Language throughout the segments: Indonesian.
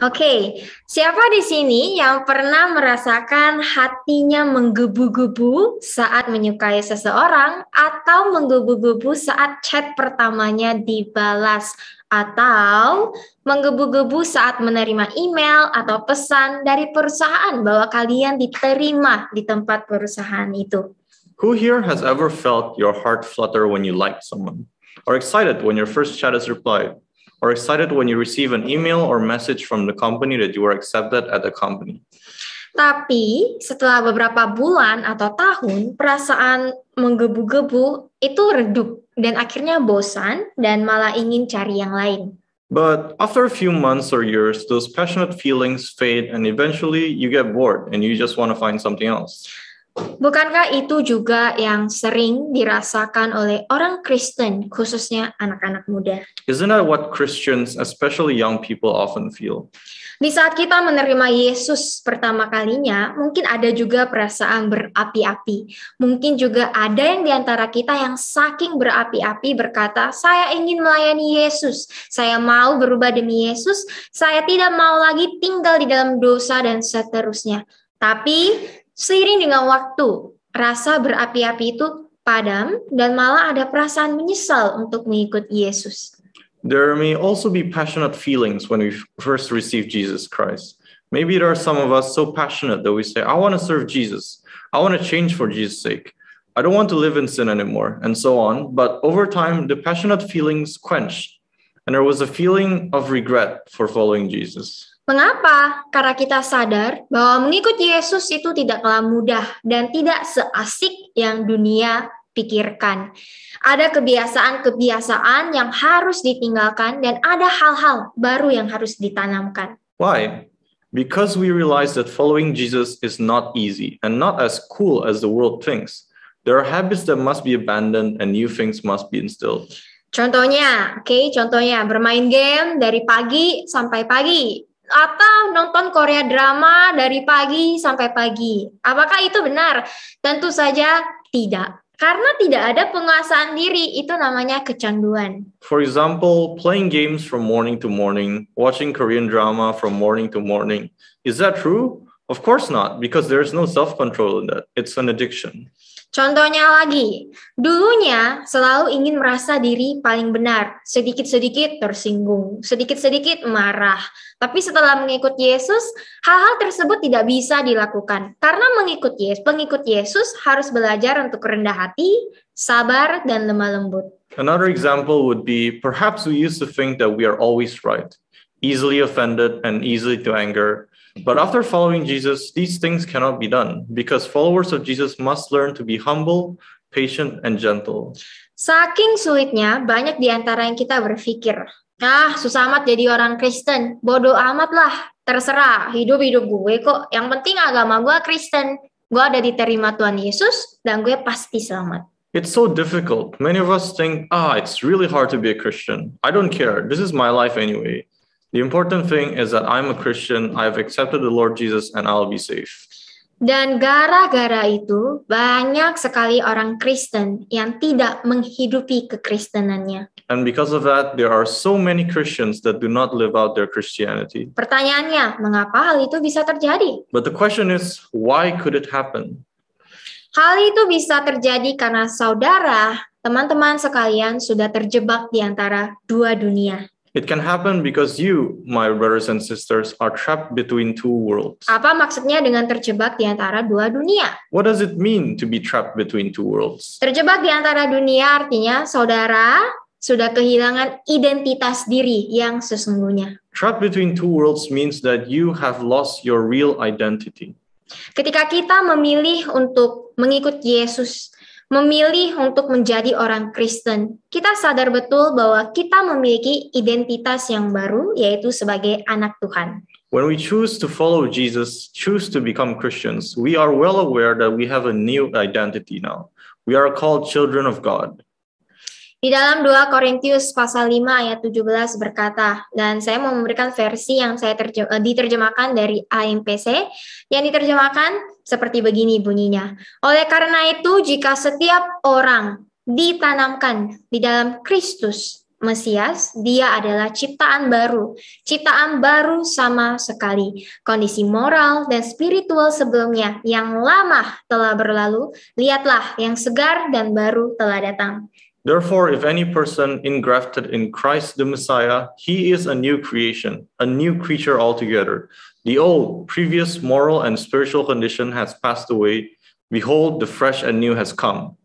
Oke, siapa di sini yang pernah merasakan hatinya menggebu-gebu saat menyukai seseorang atau menggebu-gebu saat chat pertamanya dibalas atau menggebu-gebu saat menerima email atau pesan dari perusahaan bahwa kalian diterima di tempat perusahaan itu? Who here has ever felt your heart flutter when you like someone? Or excited when your first chat is replied? Or excited when you receive an email or message from the company that you were accepted at the company? Tapi setelah beberapa bulan atau tahun, perasaan menggebu-gebu itu redup dan akhirnya bosan dan malah ingin cari yang lain. But after a few months or years, those passionate feelings fade and eventually you get bored and you just want to find something else. Bukankah itu juga yang sering dirasakan oleh orang Kristen, khususnya anak-anak muda? Isn't that what Christians, especially young people, often feel? Di saat kita menerima Yesus pertama kalinya, mungkin ada juga perasaan berapi-api. Mungkin juga ada yang di antara kita yang saking berapi-api berkata, saya ingin melayani Yesus, saya mau berubah demi Yesus, saya tidak mau lagi tinggal di dalam dosa dan seterusnya. Tapi seiring dengan waktu, rasa berapi-api itu padam dan malah ada perasaan menyesal untuk mengikuti Yesus. There may also be passionate feelings when we first receive Jesus Christ. Maybe there are some of us so passionate that we say, I want to serve Jesus. I want to change for Jesus' sake. I don't want to live in sin anymore, and so on. But over time, the passionate feelings quenched, and there was a feeling of regret for following Jesus. Mengapa? Karena kita sadar bahwa mengikuti Yesus itu tidaklah mudah dan tidak seasik yang dunia pikirkan. Ada kebiasaan-kebiasaan yang harus ditinggalkan dan ada hal-hal baru yang harus ditanamkan. Why? Because we realize that following Jesus is not easy and not as cool as the world thinks. There are habits that must be abandoned and new things must be instilled. Contohnya bermain game dari pagi sampai pagi. Atau nonton Korea drama dari pagi sampai pagi. Apakah itu benar? Tentu saja tidak. Karena tidak ada penguasaan diri, itu namanya kecanduan. For example, playing games from morning to morning, watching Korean drama from morning to morning. Is that true? Of course not, because there's no self-control in that. It's an addiction. Contohnya lagi, dulunya selalu ingin merasa diri paling benar, sedikit-sedikit tersinggung, sedikit-sedikit marah. Tapi setelah mengikuti Yesus, hal-hal tersebut tidak bisa dilakukan. Karena pengikut Yesus harus belajar untuk rendah hati, sabar, dan lemah lembut. Another example would be, perhaps we used to think that we are always right, easily offended and easily to anger. But after following Jesus, these things cannot be done because followers of Jesus must learn to be humble, patient, and gentle. Saking sulitnya, banyak di antara yang kita berpikir, susah amat jadi orang Kristen, bodoh amat lah, terserah, hidup-hidup gue kok, yang penting agama gue Kristen, gue ada diterima Tuhan Yesus, dan gue pasti selamat. It's so difficult. Many of us think, it's really hard to be a Christian. I don't care. This is my life anyway. The important thing is that I'm a Christian, I've accepted the Lord Jesus, and I'll be safe. Dan gara-gara itu, banyak sekali orang Kristen yang tidak menghidupi kekristenannya. And because of that, there are so many Christians that do not live out their Christianity. Pertanyaannya, mengapa hal itu bisa terjadi? But the question is, why could it happen? Hal itu bisa terjadi karena saudara, teman-teman sekalian sudah terjebak di antara dua dunia. It can happen because you, my brothers and sisters, are trapped between two worlds. Apa maksudnya dengan terjebak di antara dua dunia? What does it mean to be trapped between two worlds? Terjebak di antara dunia artinya saudara sudah kehilangan identitas diri yang sesungguhnya. Trapped between two worlds means that you have lost your real identity. Ketika kita memilih untuk mengikuti Yesus, memilih untuk menjadi orang Kristen, kita sadar betul bahwa kita memiliki identitas yang baru, yaitu sebagai anak Tuhan. When we choose to follow Jesus, choose to become Christians, we are well aware that we have a new identity now. We are called children of God. Di dalam 2 Korintius pasal 5 ayat 17 berkata, dan saya mau memberikan versi yang saya diterjemahkan dari AMPC, yang diterjemahkan seperti begini bunyinya. Oleh karena itu, jika setiap orang ditanamkan di dalam Kristus, Mesias, dia adalah ciptaan baru sama sekali. Kondisi moral dan spiritual sebelumnya yang lama telah berlalu, lihatlah yang segar dan baru telah datang. Therefore, if any person engrafted in Christ the Messiah, he is a new creation, a new creature altogether. The old, previous moral and spiritual condition has passed away. Behold, the fresh and new has come.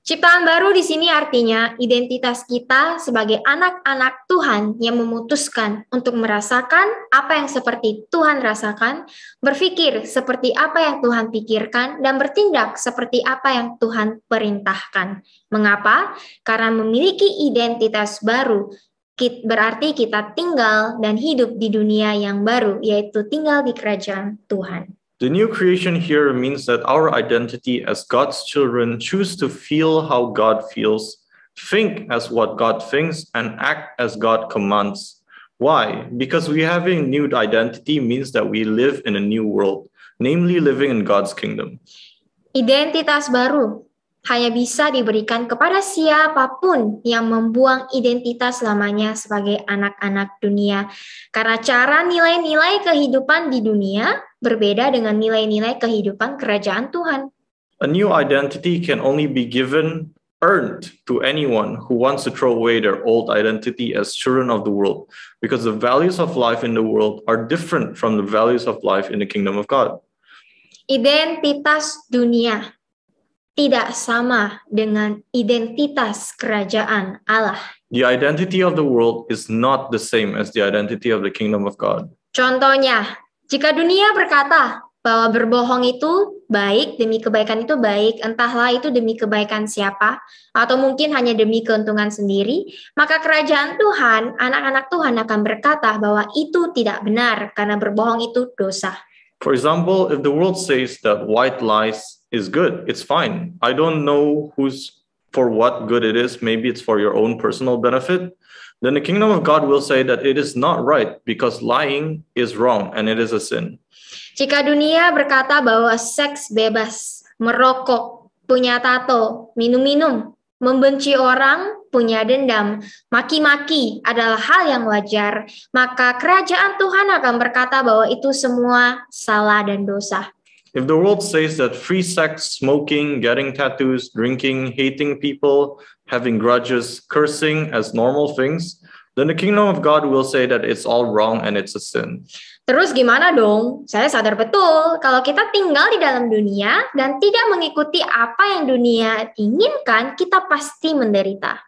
Ciptaan baru di sini artinya identitas kita sebagai anak-anak Tuhan yang memutuskan untuk merasakan apa yang seperti Tuhan rasakan, berpikir seperti apa yang Tuhan pikirkan, dan bertindak seperti apa yang Tuhan perintahkan. Mengapa? Karena memiliki identitas baru, berarti kita tinggal dan hidup di dunia yang baru, yaitu tinggal di kerajaan Tuhan. The new creation here means that our identity as God's children choose to feel how God feels, think as what God thinks, and act as God commands. Why? Because we having a new identity means that we live in a new world, namely living in God's kingdom. Identitas baru hanya bisa diberikan kepada siapapun yang membuang identitas lamanya sebagai anak-anak dunia. Karena cara nilai-nilai kehidupan di dunia berbeda dengan nilai-nilai kehidupan kerajaan Tuhan. A new identity can only be earned to anyone who wants to throw away their old identity as children of the world, because the values of life in the world are different from the values of life in the kingdom of God. Identitas dunia tidak sama dengan identitas kerajaan Allah. The identity of the world is not the same as the identity of the kingdom of God. Contohnya, jika dunia berkata bahwa berbohong itu baik, demi kebaikan itu baik, entahlah itu demi kebaikan siapa, atau mungkin hanya demi keuntungan sendiri, maka kerajaan Tuhan, anak-anak Tuhan akan berkata bahwa itu tidak benar, karena berbohong itu dosa. For example, if the world says that white lies is good, it's fine. I don't know for what good it is. Maybe it's for your own personal benefit. Then the kingdom of God will say that it is not right because lying is wrong and it is a sin. Jika dunia berkata bahwa seks bebas, merokok, punya tato, minum-minum, membenci orang, punya dendam, maki-maki adalah hal yang wajar, maka kerajaan Tuhan akan berkata bahwa itu semua salah dan dosa. If the world says that free sex, smoking, getting tattoos, drinking, hating people, having grudges, cursing as normal things, then the kingdom of God will say that it's all wrong and it's a sin. Terus gimana dong? Saya sadar betul kalau kita tinggal di dalam dunia dan tidak mengikuti apa yang dunia inginkan, kita pasti menderita.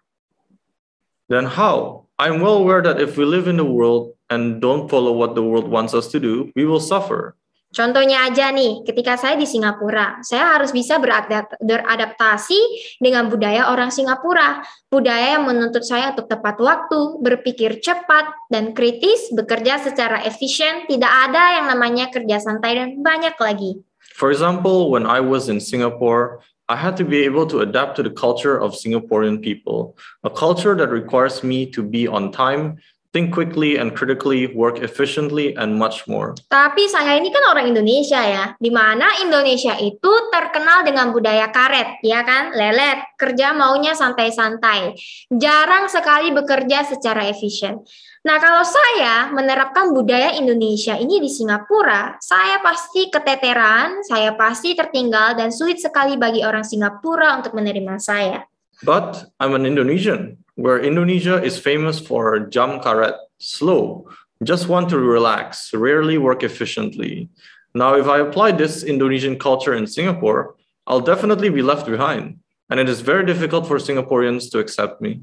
Then how? I'm well aware that if we live in the world and don't follow what the world wants us to do, we will suffer. Contohnya aja nih, ketika saya di Singapura, saya harus bisa beradaptasi dengan budaya orang Singapura. Budaya yang menuntut saya untuk tepat waktu, berpikir cepat, dan kritis, bekerja secara efisien, tidak ada yang namanya kerja santai, dan banyak lagi. For example, when I was in Singapore, I had to be able to adapt to the culture of Singaporean people, a culture that requires me to be on time, think quickly and critically, work efficiently, and much more. Tapi saya ini kan orang Indonesia ya, di mana Indonesia itu terkenal dengan budaya karet, ya kan? Lelet, kerja maunya santai-santai. Jarang sekali bekerja secara efisien. Nah, kalau saya menerapkan budaya Indonesia ini di Singapura, saya pasti keteteran, saya pasti tertinggal, dan sulit sekali bagi orang Singapura untuk menerima saya. But I'm an Indonesian, where Indonesia is famous for jam karet, slow, just want to relax, rarely work efficiently. Now, if I apply this Indonesian culture in Singapore, I'll definitely be left behind. And it is very difficult for Singaporeans to accept me.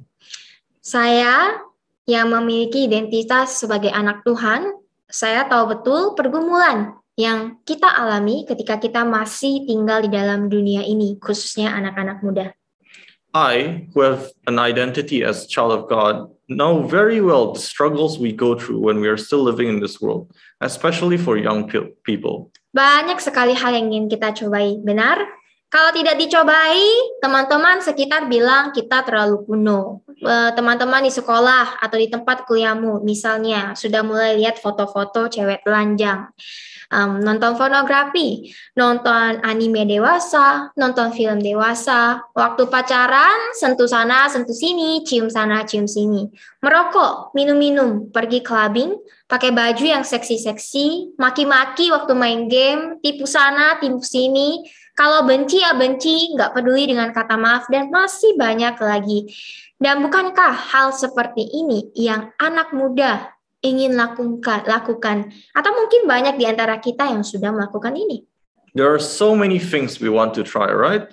Saya yang memiliki identitas sebagai anak Tuhan, saya tahu betul pergumulan yang kita alami ketika kita masih tinggal di dalam dunia ini, khususnya anak-anak muda. I, who have an identity as a child of God, know very well the struggles we go through when we are still living in this world, especially for young people. Banyak sekali hal yang ingin kita cobai, benar? Kalau tidak dicobai, teman-teman sekitar bilang kita terlalu kuno. Teman-teman di sekolah atau di tempat kuliahmu, misalnya, sudah mulai lihat foto-foto cewek telanjang. Nonton pornografi, nonton anime dewasa, nonton film dewasa, waktu pacaran, sentuh sana, sentuh sini, cium sana, cium sini. Merokok, minum-minum, pergi clubbing, pakai baju yang seksi-seksi, maki-maki waktu main game, tipu sana, tipu sini. Kalau benci ya benci, nggak peduli dengan kata maaf, dan masih banyak lagi. Dan bukankah hal seperti ini yang anak muda ingin lakukan? Atau mungkin banyak di antara kita yang sudah melakukan ini. There are so many things we want to try, right?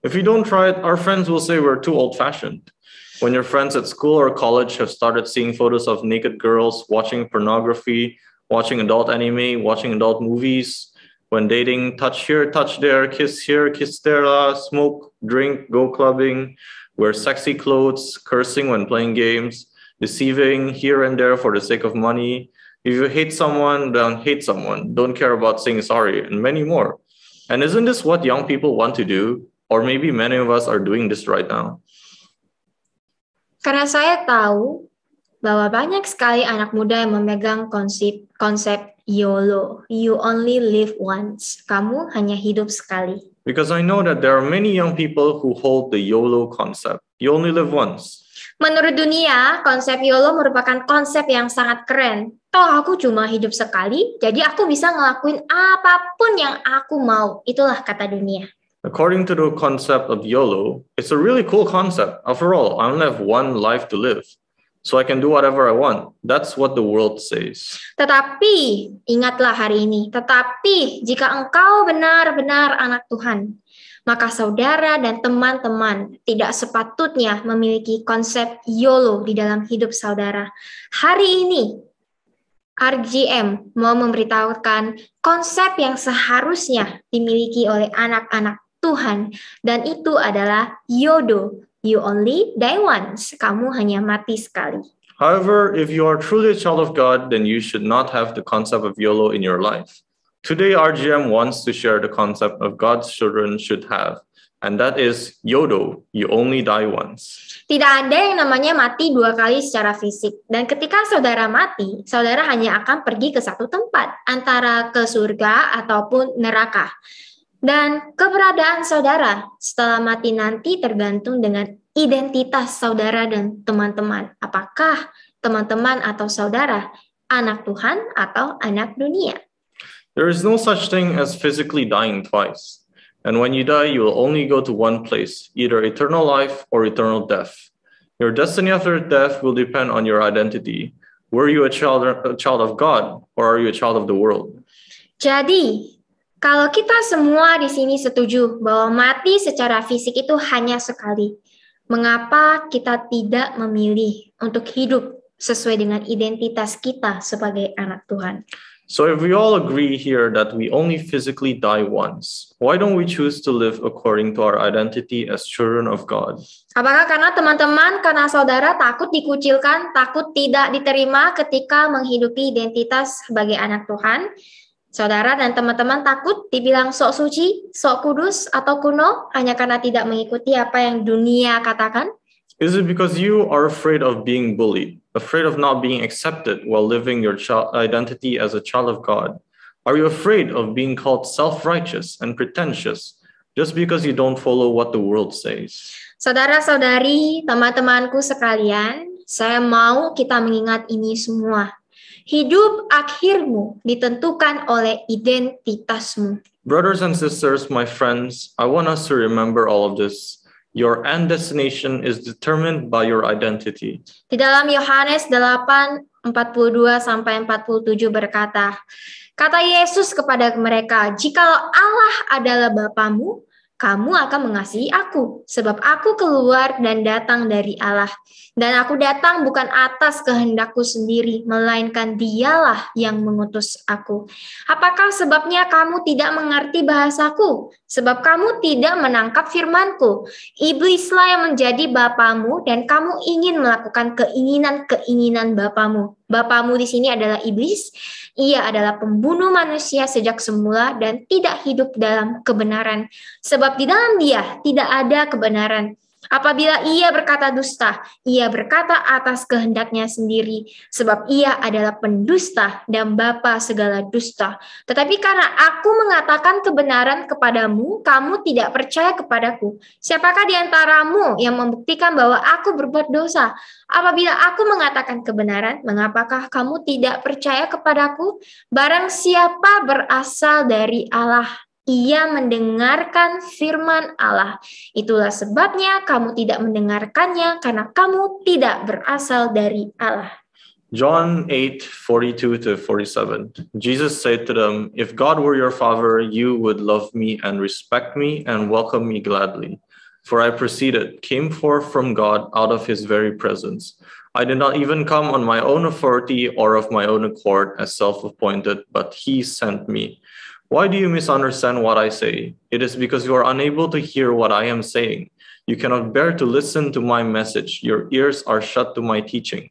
If we don't try it, our friends will say we're too old-fashioned. When your friends at school or college have started seeing photos of naked girls, watching pornography, watching adult anime, watching adult movies, when dating, touch here, touch there, kiss here, kiss there, smoke, drink, go clubbing, wear sexy clothes, cursing when playing games, deceiving here and there for the sake of money. If you hate someone, then hate someone. Don't care about saying sorry, and many more. And isn't this what young people want to do? Or maybe many of us are doing this right now. Karena saya tahu bahwa banyak sekali anak muda yang memegang konsep YOLO, you only live once. Kamu hanya hidup sekali. Because I know that there are many young people who hold the YOLO concept. You only live once. Menurut dunia, konsep YOLO merupakan konsep yang sangat keren. Toh aku cuma hidup sekali, jadi aku bisa ngelakuin apapun yang aku mau. Itulah kata dunia. According to the concept of YOLO, it's a really cool concept. After all, I only have one life to live, so I can do whatever I want. That's what the world says. Tetapi, ingatlah hari ini, tetapi jika engkau benar-benar anak Tuhan, maka saudara dan teman-teman tidak sepatutnya memiliki konsep YOLO di dalam hidup saudara. Hari ini, RGM mau memberitahukan konsep yang seharusnya dimiliki oleh anak-anak Tuhan, dan itu adalah YODO, you only die once, kamu hanya mati sekali. However, if you are truly a child of God, then you should not have the concept of YOLO in your life. Today, RGM wants to share the concept of God's children should have, and that is YODO, you only die once. Tidak ada yang namanya mati 2 kali secara fisik. Dan ketika saudara mati, saudara hanya akan pergi ke satu tempat, antara ke surga ataupun neraka. Dan keberadaan saudara setelah mati nanti tergantung dengan identitas saudara dan teman-teman. Apakah teman-teman atau saudara anak Tuhan atau anak dunia? There is no such thing as physically dying twice. And when you die, you will only go to one place, either eternal life or eternal death. Your destiny after death will depend on your identity. Were you a child of God, or are you a child of the world? Jadi, kalau kita semua di sini setuju bahwa mati secara fisik itu hanya sekali, mengapa kita tidak memilih untuk hidup sesuai dengan identitas kita sebagai anak Tuhan? So if we all agree here that we only physically die once, why don't we choose to live according to our identity as children of God? Apakah karena teman-teman, karena saudara takut dikucilkan, takut tidak diterima ketika menghidupi identitas sebagai anak Tuhan? Saudara dan teman-teman takut dibilang sok suci, sok kudus, atau kuno hanya karena tidak mengikuti apa yang dunia katakan? Is it because you are afraid of being bullied, afraid of not being accepted while living your identity as a child of God? Are you afraid of being called self-righteous and pretentious just because you don't follow what the world says? Saudara-saudari, teman-temanku sekalian, saya mau kita mengingat ini semua. Hidup akhirmu ditentukan oleh identitasmu. Brothers and sisters, my friends, I want us to remember all of this. Your end destination is determined by your identity. Di dalam Yohanes 8:42-47 berkata, kata Yesus kepada mereka, jikalau Allah adalah Bapamu, kamu akan mengasihi aku, sebab aku keluar dan datang dari Allah. Dan aku datang bukan atas kehendakku sendiri, melainkan Dialah yang mengutus aku. Apakah sebabnya kamu tidak mengerti bahasaku? Sebab kamu tidak menangkap firmanku. Iblislah yang menjadi bapamu, dan kamu ingin melakukan keinginan-keinginan bapamu. Bapamu di sini adalah iblis, Ia adalah pembunuh manusia sejak semula dan tidak hidup dalam kebenaran, sebab di dalam Dia tidak ada kebenaran. Apabila ia berkata dusta, ia berkata atas kehendaknya sendiri, sebab ia adalah pendusta dan bapa segala dusta. Tetapi karena aku mengatakan kebenaran kepadamu, kamu tidak percaya kepadaku. Siapakah di antaramu yang membuktikan bahwa aku berbuat dosa? Apabila aku mengatakan kebenaran, mengapakah kamu tidak percaya kepadaku? Barang siapa berasal dari Allah, ia mendengarkan firman Allah. Itulah sebabnya kamu tidak mendengarkannya, karena kamu tidak berasal dari Allah. John 8:42-47. Jesus said to them, "If God were your father, you would love me and respect me and welcome me gladly. For I came forth from God out of his very presence. I did not even come on my own authority or of my own accord as self-appointed, but he sent me. Why do you misunderstand what I say? It is because you are unable to hear what I am saying. You cannot bear to listen to my message. Your ears are shut to my teaching.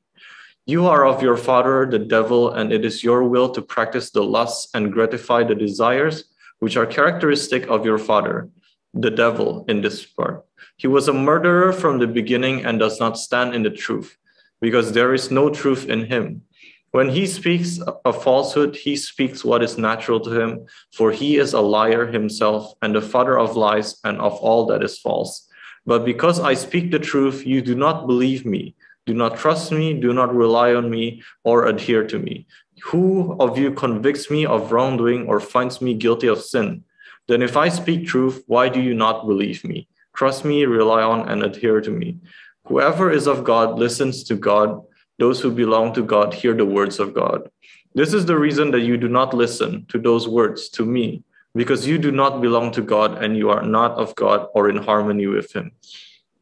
You are of your father, the devil, and it is your will to practice the lusts and gratify the desires which are characteristic of your father, the devil, in this part. He was a murderer from the beginning and does not stand in the truth, because there is no truth in him. When he speaks a falsehood, he speaks what is natural to him, for he is a liar himself and the father of lies and of all that is false. But because I speak the truth, you do not believe me. Do not trust me, do not rely on me, or adhere to me. Who of you convicts me of wrongdoing or finds me guilty of sin? Then if I speak truth, why do you not believe me? Trust me, rely on, and adhere to me. Whoever is of God listens to God. Those who belong to God hear the words of God. This is the reason that you do not listen to those words, to me, because you do not belong to God and you are not of God or in harmony with him."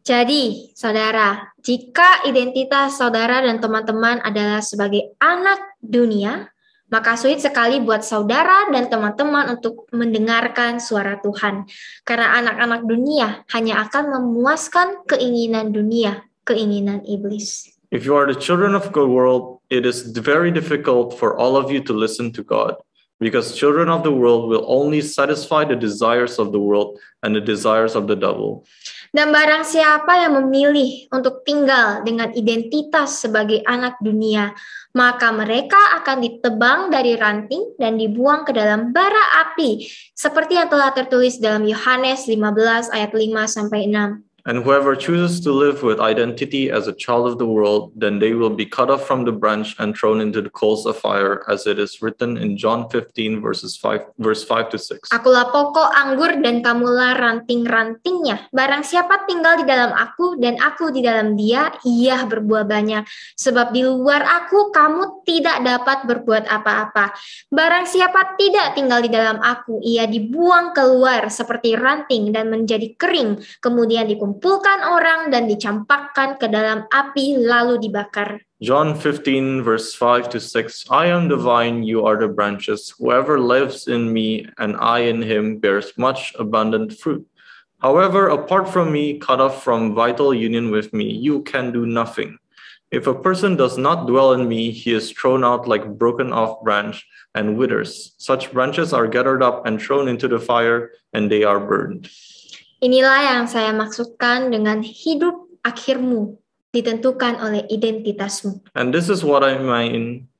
Jadi, saudara, jika identitas saudara dan teman-teman adalah sebagai anak dunia, maka sulit sekali buat saudara dan teman-teman untuk mendengarkan suara Tuhan. Karena anak-anak dunia hanya akan memuaskan keinginan dunia, keinginan iblis. If you are the children of the world, it is very difficult for all of you to listen to God, because children of the world will only satisfy the desires of the world and the desires of the devil. Dan barang siapa yang memilih untuk tinggal dengan identitas sebagai anak dunia, maka mereka akan ditebang dari ranting dan dibuang ke dalam bara api, seperti yang telah tertulis dalam Yohanes 15 ayat 5-6. And whoever chooses to live with identity as a child of the world, then they will be cut off from the branch and thrown into the coals of fire, as it is written in John 15, verse 5-6. Akulah pokok anggur dan kamulah ranting-rantingnya. Barang siapa tinggal di dalam aku dan aku di dalam dia, ia berbuah banyak. Sebab di luar aku, kamu tidak dapat berbuat apa-apa. Barang siapa tidak tinggal di dalam aku, ia dibuang keluar seperti ranting dan menjadi kering, kemudian dikumpulkan orang dan dicampakkan ke dalam api lalu dibakar. John 15, verse 5-6. I am the vine, you are the branches. Whoever lives in me and I in him bears much abundant fruit. However, apart from me, cut off from vital union with me, you can do nothing. If a person does not dwell in me, he is thrown out like a broken off branch and withers. Such branches are gathered up and thrown into the fire, and they are burned. Inilah yang saya maksudkan dengan hidup akhirmu ditentukan oleh identitasmu. And this is what I mean.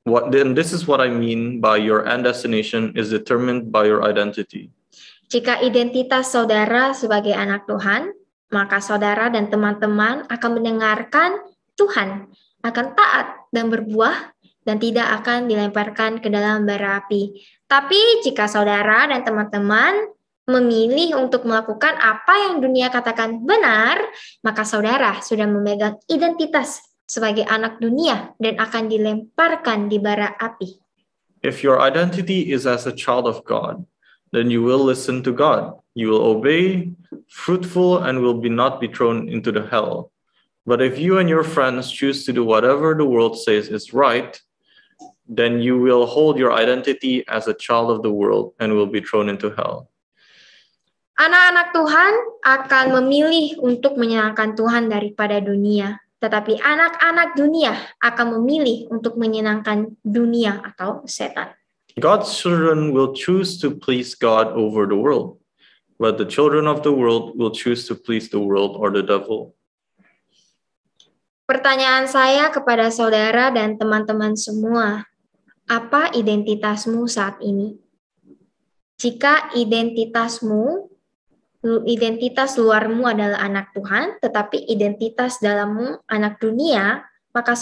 This is what I mean by your end destination is determined by your identity. Jika identitas saudara sebagai anak Tuhan, maka saudara dan teman-teman akan mendengarkan Tuhan, akan taat dan berbuah, dan tidak akan dilemparkan ke dalam bara api. Tapi jika saudara dan teman-teman memilih untuk melakukan apa yang dunia katakan benar, maka saudara sudah memegang identitas sebagai anak dunia dan akan dilemparkan di bara api. If your identity is as a child of God, then you will listen to God. You will obey, fruitful, and will not be thrown into the hell. But if you and your friends choose to do whatever the world says is right, then you will hold your identity as a child of the world and will be thrown into hell. Anak-anak Tuhan akan memilih untuk menyenangkan Tuhan daripada dunia. Tetapi anak-anak dunia akan memilih untuk menyenangkan dunia atau setan. God's children will choose to please God over the world, but the children of the world will choose to please the world or the devil. Pertanyaan saya kepada saudara dan teman-teman semua, apa identitasmu saat ini? Jika identitas luarmu adalah anak Tuhan, tetapi identitas dalammu anak dunia, maka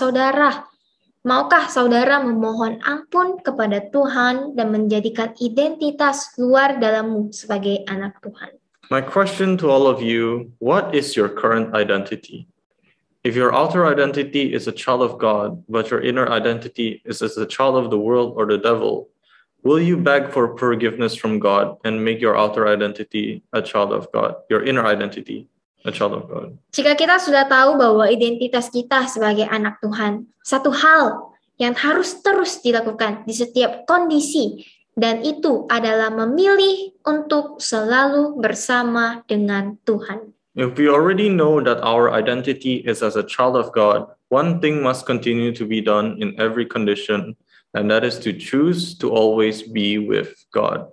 maukah saudara memohon ampun kepada Tuhan dan menjadikan identitas luar dalammu sebagai anak Tuhan? My question to all of you, what is your current identity? If your outer identity is a child of God, but your inner identity is as a child of the world or the devil, will you beg for forgiveness from God and make your outer identity a child of God, your inner identity a child of God? Jika kita sudah tahu bahwa identitas kita sebagai anak Tuhan, satu hal yang harus terus dilakukan di setiap kondisi, dan itu adalah memilih untuk selalu bersama dengan Tuhan. If we already know that our identity is as a child of God, one thing must continue to be done in every condition, and that is to choose to always be with God.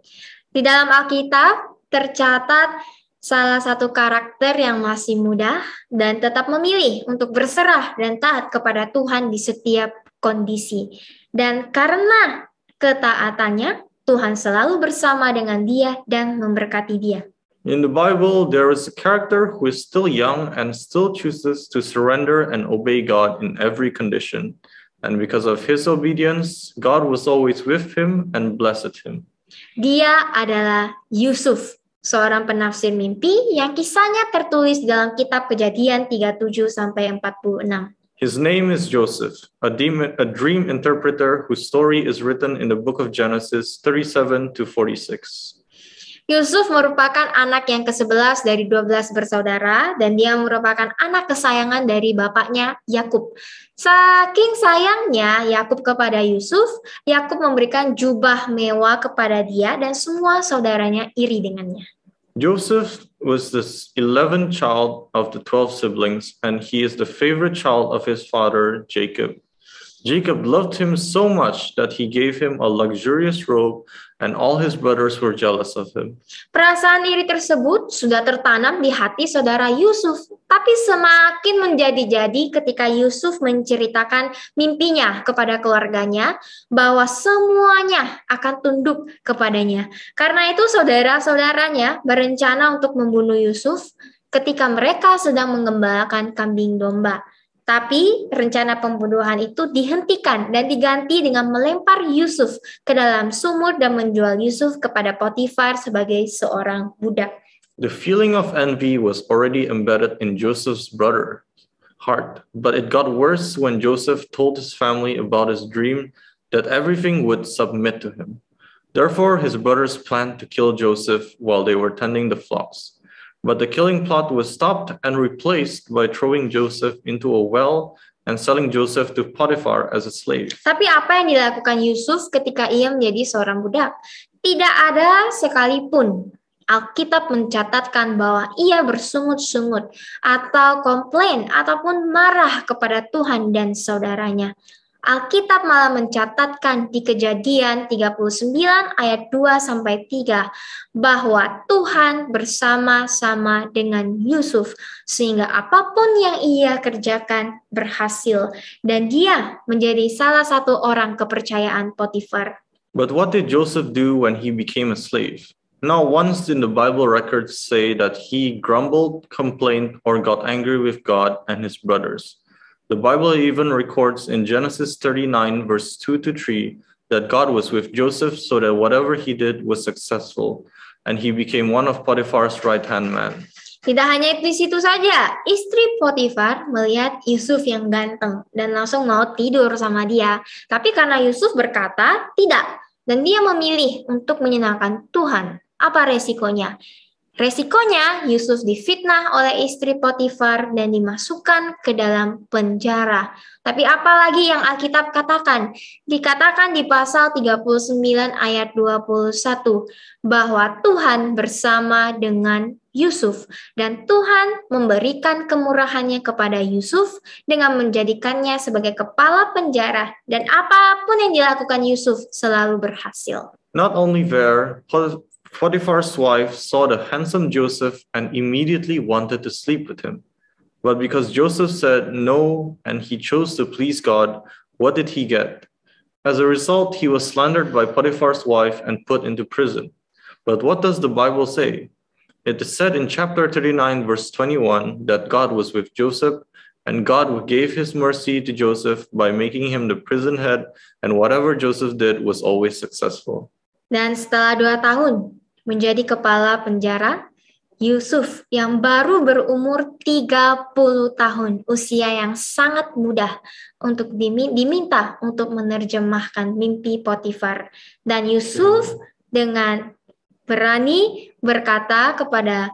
Di dalam Alkitab tercatat salah satu karakter yang masih muda dan tetap memilih untuk berserah dan taat kepada Tuhan di setiap kondisi. Dan karena ketaatannya, Tuhan selalu bersama dengan dia dan memberkati dia. In the Bible, there is a character who is still young and still chooses to surrender and obey God in every condition. And because of his obedience, God was always with him and blessed him. Dia adalah Yusuf, seorang penafsir mimpi yang kisahnya tertulis dalam kitab Kejadian 37-46. His name is Joseph, a dream interpreter whose story is written in the book of Genesis 37-46. Yusuf merupakan anak yang ke-11 dari 12 bersaudara, dan dia merupakan anak kesayangan dari bapaknya Yakub. Saking sayangnya Yakub kepada Yusuf, Yakub memberikan jubah mewah kepada dia dan semua saudaranya iri dengannya. Joseph was the 11th child of the 12 siblings, and he is the favorite child of his father, Jacob. Jacob loved him so much that he gave him a luxurious robe, and all his brothers were jealous of him. Perasaan iri tersebut sudah tertanam di hati saudara Yusuf, tapi semakin menjadi-jadi ketika Yusuf menceritakan mimpinya kepada keluarganya bahwa semuanya akan tunduk kepadanya. Karena itu saudara-saudaranya berencana untuk membunuh Yusuf ketika mereka sedang mengembalakan kambing domba. Tapi rencana pembunuhan itu dihentikan dan diganti dengan melempar Yusuf ke dalam sumur dan menjual Yusuf kepada Potifar sebagai seorang budak. The feeling of envy was already embedded in Joseph's brother's heart, but it got worse when Joseph told his family about his dream that everything would submit to him. Therefore, his brothers planned to kill Joseph while they were tending the flocks. But the killing plot was stopped and replaced by throwing Joseph into a well and selling Joseph to Potiphar as a slave. Tapi apa yang dilakukan Yusuf ketika ia menjadi seorang budak? Tidak ada sekalipun Alkitab mencatatkan bahwa ia bersungut-sungut atau komplain ataupun marah kepada Tuhan dan saudaranya. Alkitab malah mencatatkan di Kejadian 39 ayat 2-3 bahwa Tuhan bersama-sama dengan Yusuf sehingga apapun yang ia kerjakan berhasil dan dia menjadi salah satu orang kepercayaan Potifar. But what did Joseph do when he became a slave? Now, once in the Bible records say that he grumbled, complained, or got angry with God and his brothers. The Bible even records in Genesis 39, verse 2-3, that God was with Joseph so that whatever he did was successful, and he became one of Potiphar's right-hand man. Tidak hanya itu di situ saja, istri Potifar melihat Yusuf yang ganteng dan langsung mau tidur sama dia. Tapi karena Yusuf berkata tidak, dan dia memilih untuk menyenangkan Tuhan. Apa resikonya? Resikonya, Yusuf difitnah oleh istri Potifar dan dimasukkan ke dalam penjara. Tapi apalagi yang Alkitab katakan? Dikatakan di pasal 39 ayat 21 bahwa Tuhan bersama dengan Yusuf, dan Tuhan memberikan kemurahannya kepada Yusuf dengan menjadikannya sebagai kepala penjara, dan apapun yang dilakukan Yusuf selalu berhasil. Not only there, Potiphar's wife saw the handsome Joseph and immediately wanted to sleep with him. But because Joseph said no and he chose to please God, what did he get? As a result, he was slandered by Potiphar's wife and put into prison. But what does the Bible say? It is said in chapter 39, verse 21, that God was with Joseph, and God gave his mercy to Joseph by making him the prison head, and whatever Joseph did was always successful. Dan setelah 2 tahun menjadi kepala penjara, Yusuf yang baru berumur 30 tahun, usia yang sangat mudah, untuk diminta untuk menerjemahkan mimpi Potifar. Dan Yusuf dengan berani berkata kepada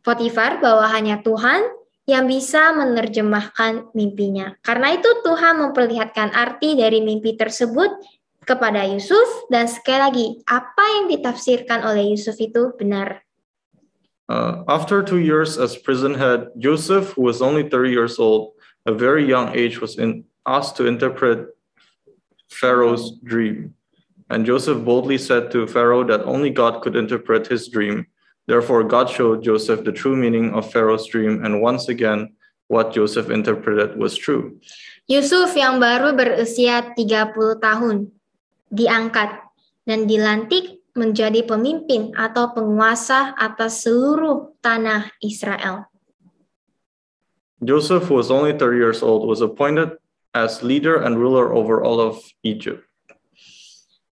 Potifar bahwa hanya Tuhan yang bisa menerjemahkan mimpinya. Karena itu Tuhan memperlihatkan arti dari mimpi tersebut kepada Yusuf, dan sekali lagi, apa yang ditafsirkan oleh Yusuf itu benar. After 2 years as prison head, Joseph, who was only 30 years old, a very young age, was asked to interpret Pharaoh's dream. And Joseph boldly said to Pharaoh that only God could interpret his dream. Therefore, God showed Joseph the true meaning of Pharaoh's dream, and once again, what Joseph interpreted was true. Yusuf yang baru berusia 30 tahun diangkat dan dilantik menjadi pemimpin atau penguasa atas seluruh tanah Israel. Joseph, who was only 30 years old, was appointed as leader and ruler over all of Egypt.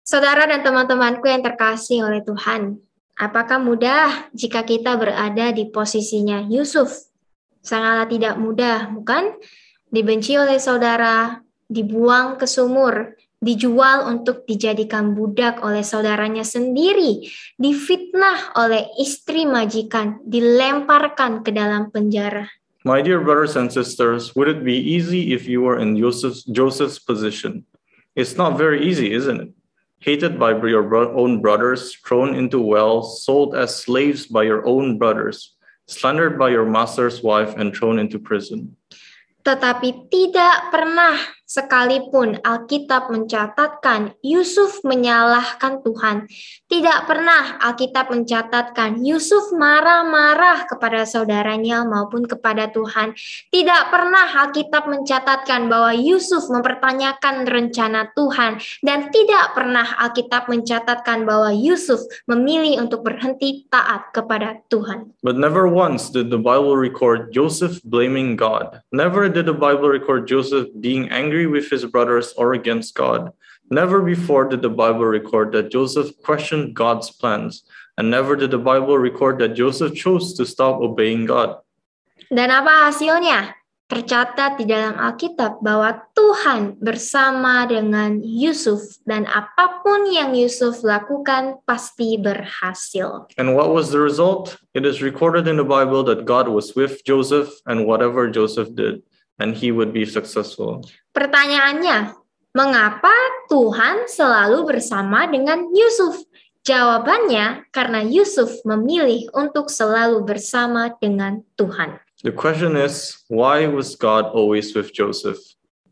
Saudara dan teman-temanku yang terkasih oleh Tuhan, apakah mudah jika kita berada di posisinya Yusuf? Sangatlah tidak mudah, bukan? Dibenci oleh saudara, dibuang ke sumur, dijual untuk dijadikan budak oleh saudaranya sendiri, difitnah oleh istri majikan, dilemparkan ke dalam penjara. My dear brothers and sisters, would it be easy if you were in Joseph's position? It's not very easy, isn't it? Hated by your own brothers, thrown into wells, sold as slaves by your own brothers, slandered by your master's wife, and thrown into prison. Tetapi tidak pernah sekalipun Alkitab mencatatkan Yusuf menyalahkan Tuhan. Tidak pernah Alkitab mencatatkan Yusuf marah-marah kepada saudaranya maupun kepada Tuhan. Tidak pernah Alkitab mencatatkan bahwa Yusuf mempertanyakan rencana Tuhan. Dan tidak pernah Alkitab mencatatkan bahwa Yusuf memilih untuk berhenti taat kepada Tuhan. But never once did the Bible record Joseph blaming God. Never did the Bible record Joseph being angry with his brothers or against God. Never before did the Bible record that Joseph questioned God's plans, and never did the Bible record that Joseph chose to stop obeying God. Dan apa hasilnya? Tercatat di dalam Alkitab bahwa Tuhan bersama dengan Yusuf, dan apapun yang Yusuf lakukan pasti berhasil. And what was the result? It is recorded in the Bible that God was with Joseph, and whatever Joseph did, and he would be successful. Pertanyaannya, mengapa Tuhan selalu bersama dengan Yusuf? Jawabannya, karena Yusuf memilih untuk selalu bersama dengan Tuhan. The question is, why was God always with Joseph?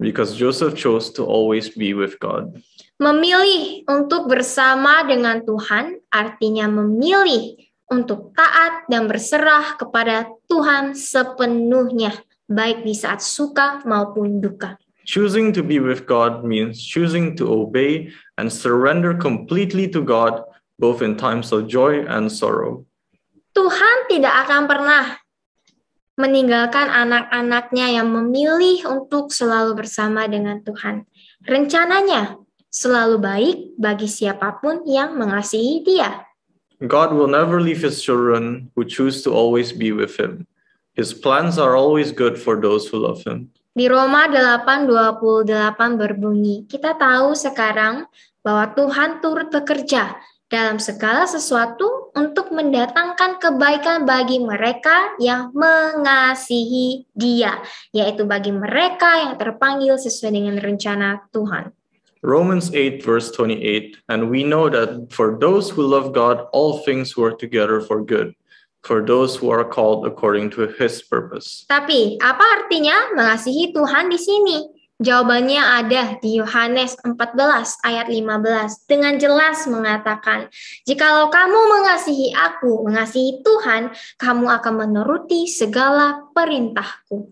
Because Joseph chose to always be with God. Memilih untuk bersama dengan Tuhan artinya memilih untuk taat dan berserah kepada Tuhan sepenuhnya, baik di saat suka maupun duka. Choosing to be with God means choosing to obey and surrender completely to God, both in times of joy and sorrow. Tuhan tidak akan pernah meninggalkan anak-anaknya yang memilih untuk selalu bersama dengan Tuhan. Rencananya selalu baik bagi siapapun yang mengasihi Dia. God will never leave his children who choose to always be with him. His plans are always good for those who love him. Di Roma 8:28 berbunyi, kita tahu sekarang bahwa Tuhan turut bekerja dalam segala sesuatu untuk mendatangkan kebaikan bagi mereka yang mengasihi Dia, yaitu bagi mereka yang terpanggil sesuai dengan rencana Tuhan. Romans 8 verse 28, and we know that for those who love God, all things work together for good, for those who are called according to his purpose. Tapi, apa artinya mengasihi Tuhan di sini? Jawabannya ada di Yohanes 14 ayat 15 dengan jelas mengatakan, "Jikalau kamu mengasihi aku, mengasihi Tuhan, kamu akan menuruti segala perintahku."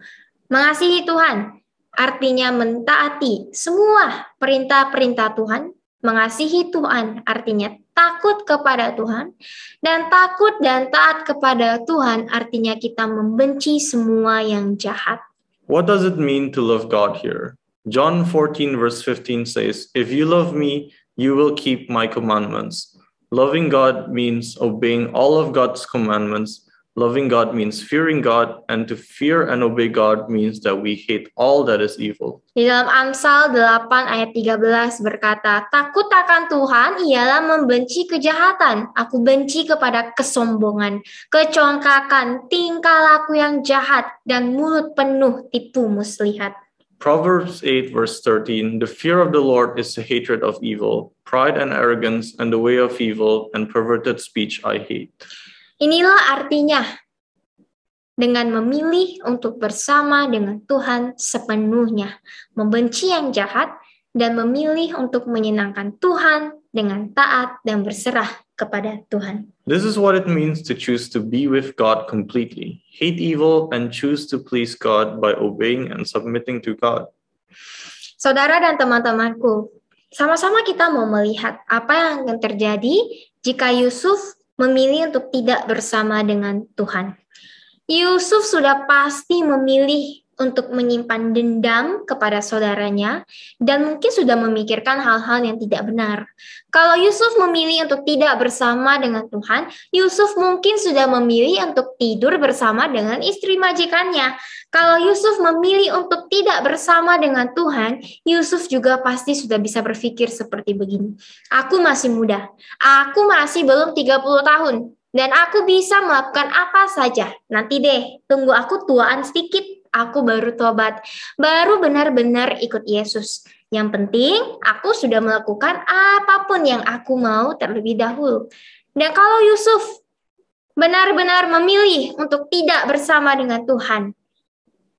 Mengasihi Tuhan artinya mentaati semua perintah-perintah Tuhan. Mengasihi Tuhan artinya takut kepada Tuhan, dan takut dan taat kepada Tuhan artinya kita membenci semua yang jahat. What does it mean to love God here? John 14 verse 15 says, "If you love me, you will keep my commandments." Loving God means obeying all of God's commandments. Loving God means fearing God, and to fear and obey God means that we hate all that is evil. Di dalam Amsal 8 ayat 13 berkata, "Takut akan Tuhan ialah membenci kejahatan. Aku benci kepada kesombongan, kecongkakan, tingkah laku yang jahat, dan mulut penuh tipu muslihat." Proverbs 8 verse 13, "The fear of the Lord is the hatred of evil. Pride and arrogance and the way of evil and perverted speech I hate." Inilah artinya dengan memilih untuk bersama dengan Tuhan sepenuhnya, membenci yang jahat, dan memilih untuk menyenangkan Tuhan dengan taat dan berserah kepada Tuhan. This is what it means to choose to be with God completely, hate evil, and choose to please God by obeying and submitting to God. Saudara dan teman-temanku, sama-sama kita mau melihat apa yang akan terjadi jika Yusuf memilih untuk tidak bersama dengan Tuhan. Yusuf sudah pasti memilih untuk menyimpan dendam kepada saudaranya dan mungkin sudah memikirkan hal-hal yang tidak benar. Kalau Yusuf memilih untuk tidak bersama dengan Tuhan, Yusuf mungkin sudah memilih untuk tidur bersama dengan istri majikannya. Kalau Yusuf memilih untuk tidak bersama dengan Tuhan, Yusuf juga pasti sudah bisa berpikir seperti begini. Aku masih muda, aku masih belum 30 tahun, dan aku bisa melakukan apa saja. Nanti deh, tunggu aku tuaan sedikit, aku baru tobat, baru benar-benar ikut Yesus. Yang penting, aku sudah melakukan apapun yang aku mau terlebih dahulu. Dan kalau Yusuf benar-benar memilih untuk tidak bersama dengan Tuhan,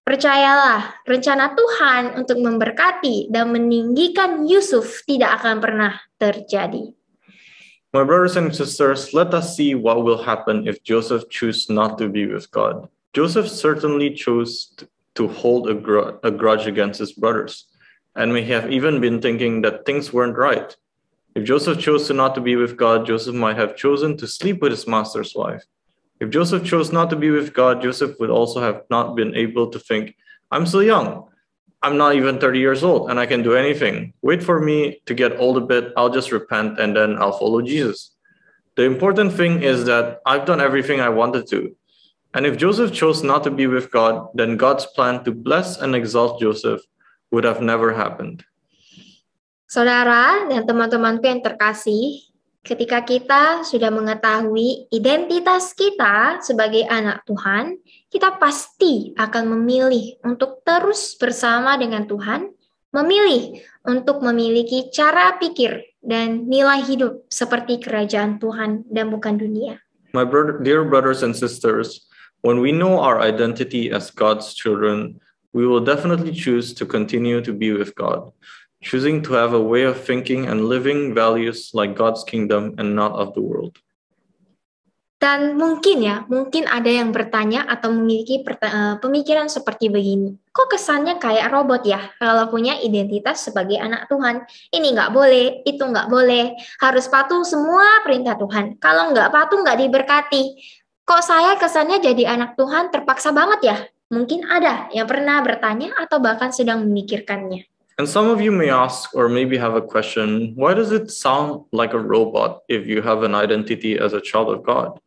percayalah, rencana Tuhan untuk memberkati dan meninggikan Yusuf tidak akan pernah terjadi. My brothers and sisters, let us see what will happen if Joseph chooses not to be with God. Joseph certainly chose to hold a grudge against his brothers, and may have even been thinking that things weren't right. If Joseph chose not to be with God, Joseph might have chosen to sleep with his master's wife. If Joseph chose not to be with God, Joseph would also have not been able to think, "I'm still young. I'm not even 30 years old and I can do anything. Wait for me to get old a bit. I'll just repent and then I'll follow Jesus." The important thing is that I've done everything I wanted to. And if Joseph chose not to be with God, then God's plan to bless and exalt Joseph would have never happened. Saudara dan teman-temanku yang terkasih, ketika kita sudah mengetahui identitas kita sebagai anak Tuhan, kita pasti akan memilih untuk terus bersama dengan Tuhan, memilih untuk memiliki cara pikir dan nilai hidup seperti kerajaan Tuhan dan bukan dunia. My dear brothers and sisters, when we know our identity as God's children, we will definitely choose to continue to be with God, choosing to have a way of thinking and living values like God's kingdom and not of the world. Dan mungkin ada yang bertanya atau memiliki pemikiran seperti begini. Kok kesannya kayak robot ya kalau punya identitas sebagai anak Tuhan? Ini nggak boleh, itu nggak boleh. Harus patuh semua perintah Tuhan. Kalau nggak patuh nggak diberkati. Kok saya kesannya jadi anak Tuhan terpaksa banget ya? Mungkin ada yang pernah bertanya atau bahkan sedang memikirkannya. And some of you may ask or maybe have a question, why does it sound like a robot if you have an identity as a child of God?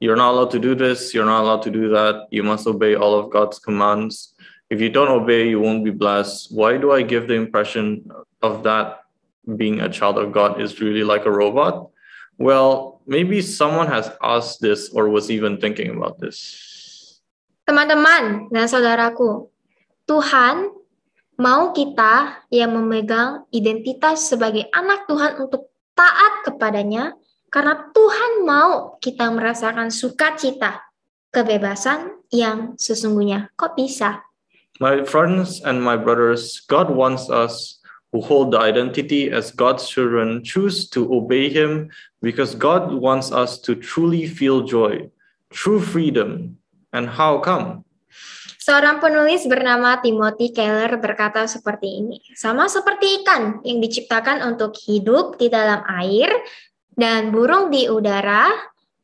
You're not allowed to do this, you're not allowed to do that, you must obey all of God's commands. If you don't obey, you won't be blessed. Why do I give the impression of that being a child of God is really like a robot? Well, maybe someone has asked this or was even thinking about this. Teman-teman dan saudaraku, Tuhan mau kita yang memegang identitas sebagai anak Tuhan untuk taat kepadanya, Karena Tuhan mau kita merasakan sukacita, kebebasan yang sesungguhnya. Kok bisa? My friends and my brothers, God wants us who hold the identity as God's children choose to obey Him because God wants us to truly feel joy, true freedom. And how come? Seorang penulis bernama Timothy Keller berkata seperti ini. Sama seperti ikan yang diciptakan untuk hidup di dalam air dan burung di udara,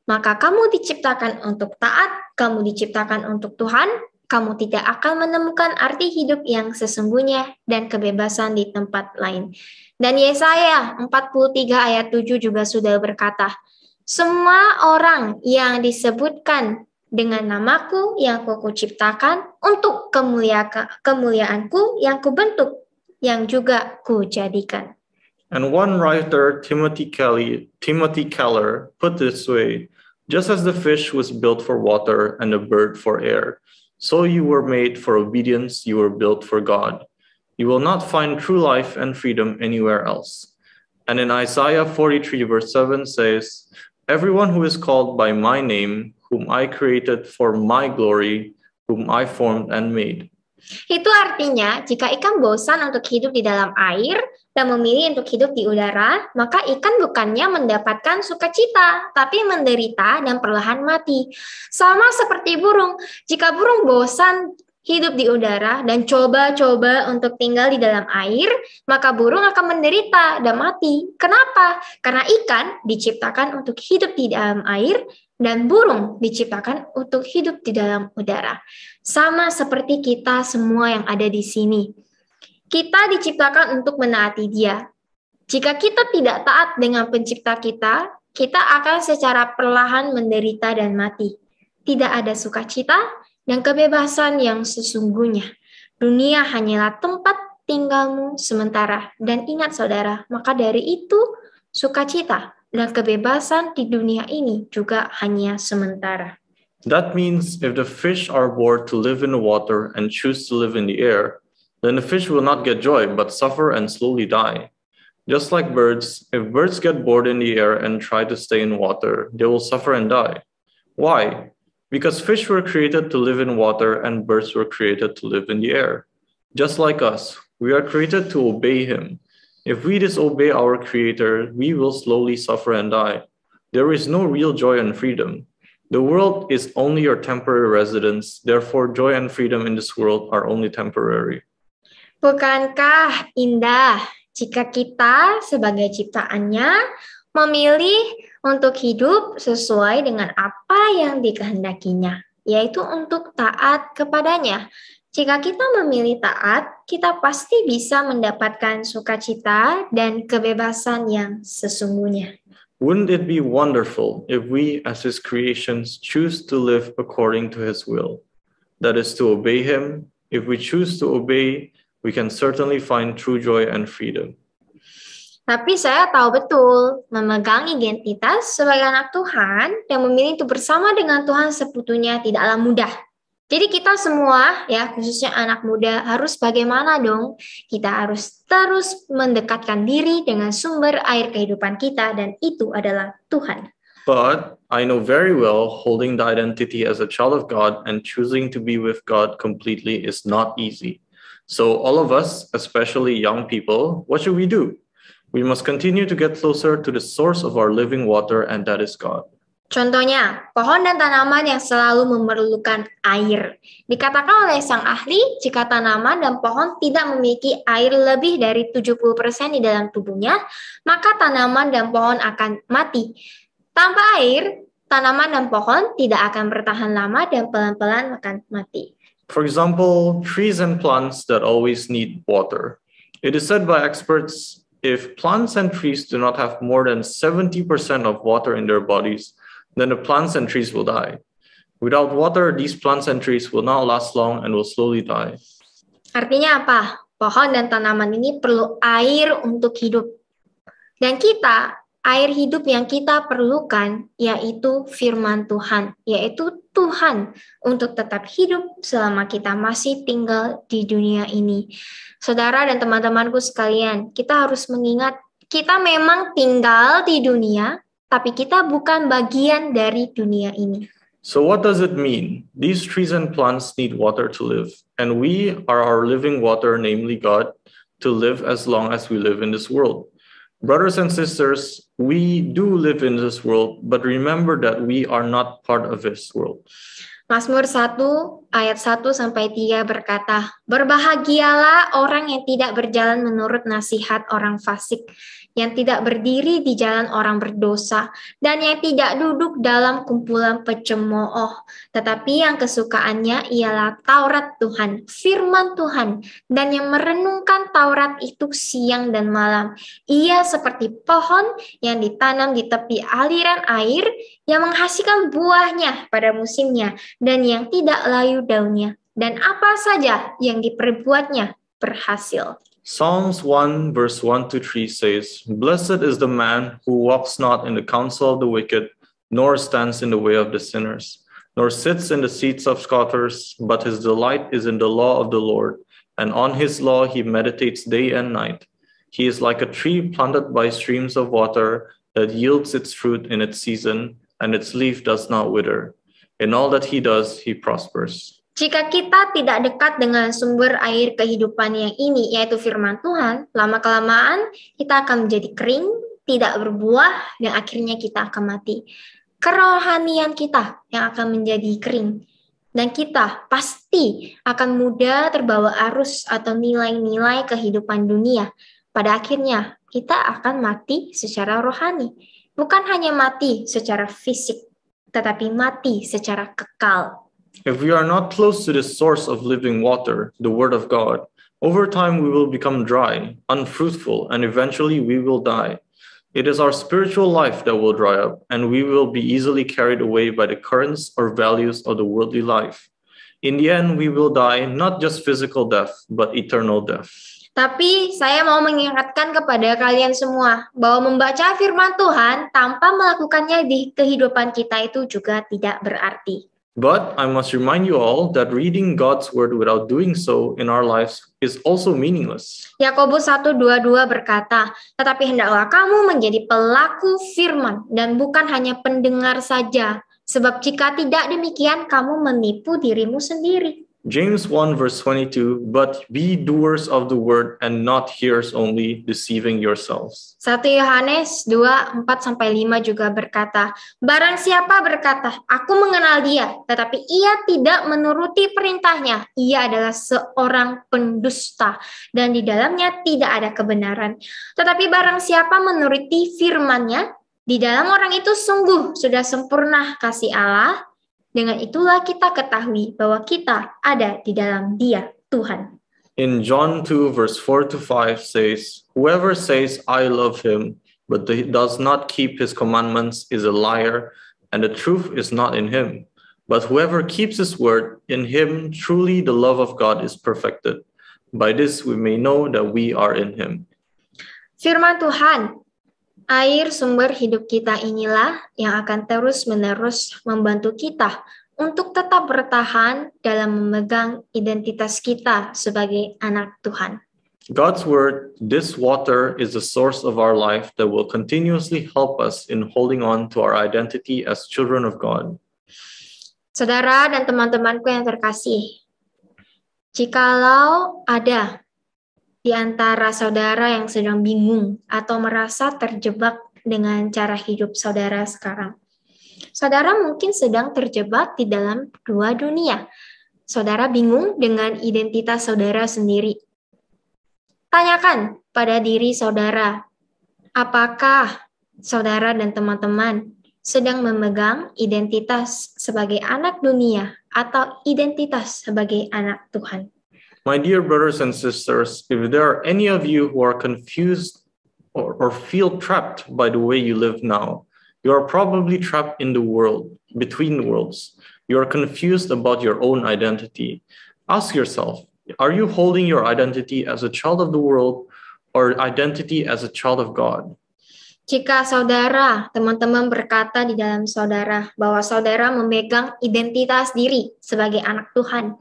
maka kamu diciptakan untuk taat, kamu diciptakan untuk Tuhan, kamu tidak akan menemukan arti hidup yang sesungguhnya dan kebebasan di tempat lain. Dan Yesaya 43 ayat 7 juga sudah berkata, semua orang yang disebutkan dengan namaku yang kuciptakan untuk kemuliaanku yang kubentuk, yang juga kujadikan. And one writer, Timothy Keller, put this way, just as the fish was built for water and the bird for air, so you were made for obedience, you were built for God. You will not find true life and freedom anywhere else. And in Isaiah 43 verse 7 says, everyone who is called by my name, whom I created for my glory, whom I formed and made. Itu artinya, jika ikan bosan untuk hidup di dalam air dan memilih untuk hidup di udara, maka ikan bukannya mendapatkan sukacita, tapi menderita dan perlahan mati. Sama seperti burung, jika burung bosan hidup di udara dan coba-coba untuk tinggal di dalam air, maka burung akan menderita dan mati. Kenapa? Karena ikan diciptakan untuk hidup di dalam air dan burung diciptakan untuk hidup di dalam udara. Sama seperti kita semua yang ada di sini. Kita diciptakan untuk menaati Dia. Jika kita tidak taat dengan pencipta kita, kita akan secara perlahan menderita dan mati. Tidak ada sukacita dan kebebasan yang sesungguhnya. Dunia hanyalah tempat tinggalmu sementara. Dan ingat saudara, maka dari itu sukacita dan kebebasan di dunia ini juga hanya sementara. That means if the fish are bored to live in the water and choose to live in the air, then the fish will not get joy but suffer and slowly die. Just like birds, if birds get bored in the air and try to stay in water, they will suffer and die. Why? Because fish were created to live in water and birds were created to live in the air. Just like us, we are created to obey Him. If we disobey our Creator, we will slowly suffer and die. There is no real joy and freedom. The world is only your temporary residence, therefore joy and freedom in this world are only temporary. Bukankah indah jika kita sebagai ciptaannya memilih untuk hidup sesuai dengan apa yang dikehendakinya, yaitu untuk taat kepadanya. Jika kita memilih taat, kita pasti bisa mendapatkan sukacita dan kebebasan yang sesungguhnya. Wouldn't it be wonderful if we, as His creations, choose to live according to His will? That is to obey Him. If we choose to obey, we can certainly find true joy and freedom. Tapi saya tahu betul, memegang identitas sebagai anak Tuhan dan memilih itu bersama dengan Tuhan sekutunya tidaklah mudah. Jadi kita semua, ya khususnya anak muda, harus bagaimana dong? Kita harus terus mendekatkan diri dengan sumber air kehidupan kita dan itu adalah Tuhan. But I know very well holding the identity as a child of God and choosing to be with God completely is not easy. So all of us, especially young people, what should we do? We must continue to get closer to the source of our living water, and that is God. Contohnya, pohon dan tanaman yang selalu memerlukan air. Dikatakan oleh sang ahli, jika tanaman dan pohon tidak memiliki air lebih dari 70% di dalam tubuhnya, maka tanaman dan pohon akan mati. Tanpa air, tanaman dan pohon tidak akan bertahan lama dan pelan-pelan akan mati. For example, trees and plants that always need water. It is said by experts, if plants and trees do not have more than 70% of water in their bodies, then the plants and trees will die. Without water, these plants and trees will not last long and will slowly die. Artinya apa? Pohon dan tanaman ini perlu air untuk hidup. Dan kita, air hidup yang kita perlukan yaitu firman Tuhan, yaitu Tuhan untuk tetap hidup selama kita masih tinggal di dunia ini. Saudara dan teman-temanku sekalian, kita harus mengingat kita memang tinggal di dunia, tapi kita bukan bagian dari dunia ini. So what does it mean? These trees and plants need water to live, and we are our living water, namely God, to live as long as we live in this world. Brothers and sisters, we do live in this world, but remember that we are not part of this world. Mazmur 1 ayat 1-3 berkata, "Berbahagialah orang yang tidak berjalan menurut nasihat orang fasik, yang tidak berdiri di jalan orang berdosa, dan yang tidak duduk dalam kumpulan pecemooh, tetapi yang kesukaannya ialah Taurat Tuhan, firman Tuhan, dan yang merenungkan Taurat itu siang dan malam. Ia seperti pohon yang ditanam di tepi aliran air, yang menghasilkan buahnya pada musimnya, dan yang tidak layu daunnya, dan apa saja yang diperbuatnya berhasil." Psalms 1 verse 1-3 says, "Blessed is the man who walks not in the counsel of the wicked, nor stands in the way of the sinners, nor sits in the seats of scoffers, but his delight is in the law of the Lord, and on his law he meditates day and night. He is like a tree planted by streams of water that yields its fruit in its season, and its leaf does not wither. In all that he does, he prospers." Jika kita tidak dekat dengan sumber air kehidupan yang ini, yaitu firman Tuhan, lama-kelamaan kita akan menjadi kering, tidak berbuah, dan akhirnya kita akan mati. Kerohanian kita yang akan menjadi kering. Dan kita pasti akan mudah terbawa arus atau nilai-nilai kehidupan dunia. Pada akhirnya, kita akan mati secara rohani. Bukan hanya mati secara fisik, tetapi mati secara kekal. If we are not close to the source of living water, the Word of God, over time we will become dry, unfruitful, and eventually we will die. It is our spiritual life that will dry up, and we will be easily carried away by the currents or values of the worldly life. In the end, we will die not just physical death, but eternal death. Tapi saya mau mengingatkan kepada kalian semua bahwa membaca firman Tuhan tanpa melakukannya di kehidupan kita itu juga tidak berarti. But I must remind you all that reading God's word without doing so in our lives is also meaningless. Yakobus 1:22 berkata, "Tetapi hendaklah kamu menjadi pelaku firman dan bukan hanya pendengar saja, sebab jika tidak demikian kamu menipu dirimu sendiri." James 1 verse 22, "But be doers of the word and not hearers only, deceiving yourselves." 1 Yohanes 2:4-5 juga berkata, "Barang siapa berkata, aku mengenal dia, tetapi ia tidak menuruti perintahnya, ia adalah seorang pendusta, dan di dalamnya tidak ada kebenaran. Tetapi barang siapa menuruti firman-Nya, di dalam orang itu sungguh sudah sempurna kasih Allah. Dengan itulah kita ketahui bahwa kita ada di dalam Dia, Tuhan." In John 2 verse 4-5 says, "Whoever says I love him, but does not keep his commandments is a liar, and the truth is not in him. But whoever keeps his word, in him truly the love of God is perfected. By this we may know that we are in him." Firman Tuhan, air sumber hidup kita inilah yang akan terus-menerus membantu kita untuk tetap bertahan dalam memegang identitas kita sebagai anak Tuhan. God's word, this water, is the source of our life that will continuously help us in holding on to our identity as children of God. Saudara dan teman-temanku yang terkasih, jikalau ada di antara saudara yang sedang bingung atau merasa terjebak dengan cara hidup saudara sekarang, saudara mungkin sedang terjebak di dalam dua dunia. Saudara bingung dengan identitas saudara sendiri. Tanyakan pada diri saudara, apakah saudara dan teman-teman sedang memegang identitas sebagai anak dunia atau identitas sebagai anak Tuhan? My dear brothers and sisters, if there are any of you who are confused or feel trapped by the way you live now, you are probably trapped in the world, between worlds. You are confused about your own identity. Ask yourself, are you holding your identity as a child of the world or identity as a child of God? Jika saudara, teman-teman berkata di dalam saudara bahwa saudara memegang identitas diri sebagai anak Tuhan,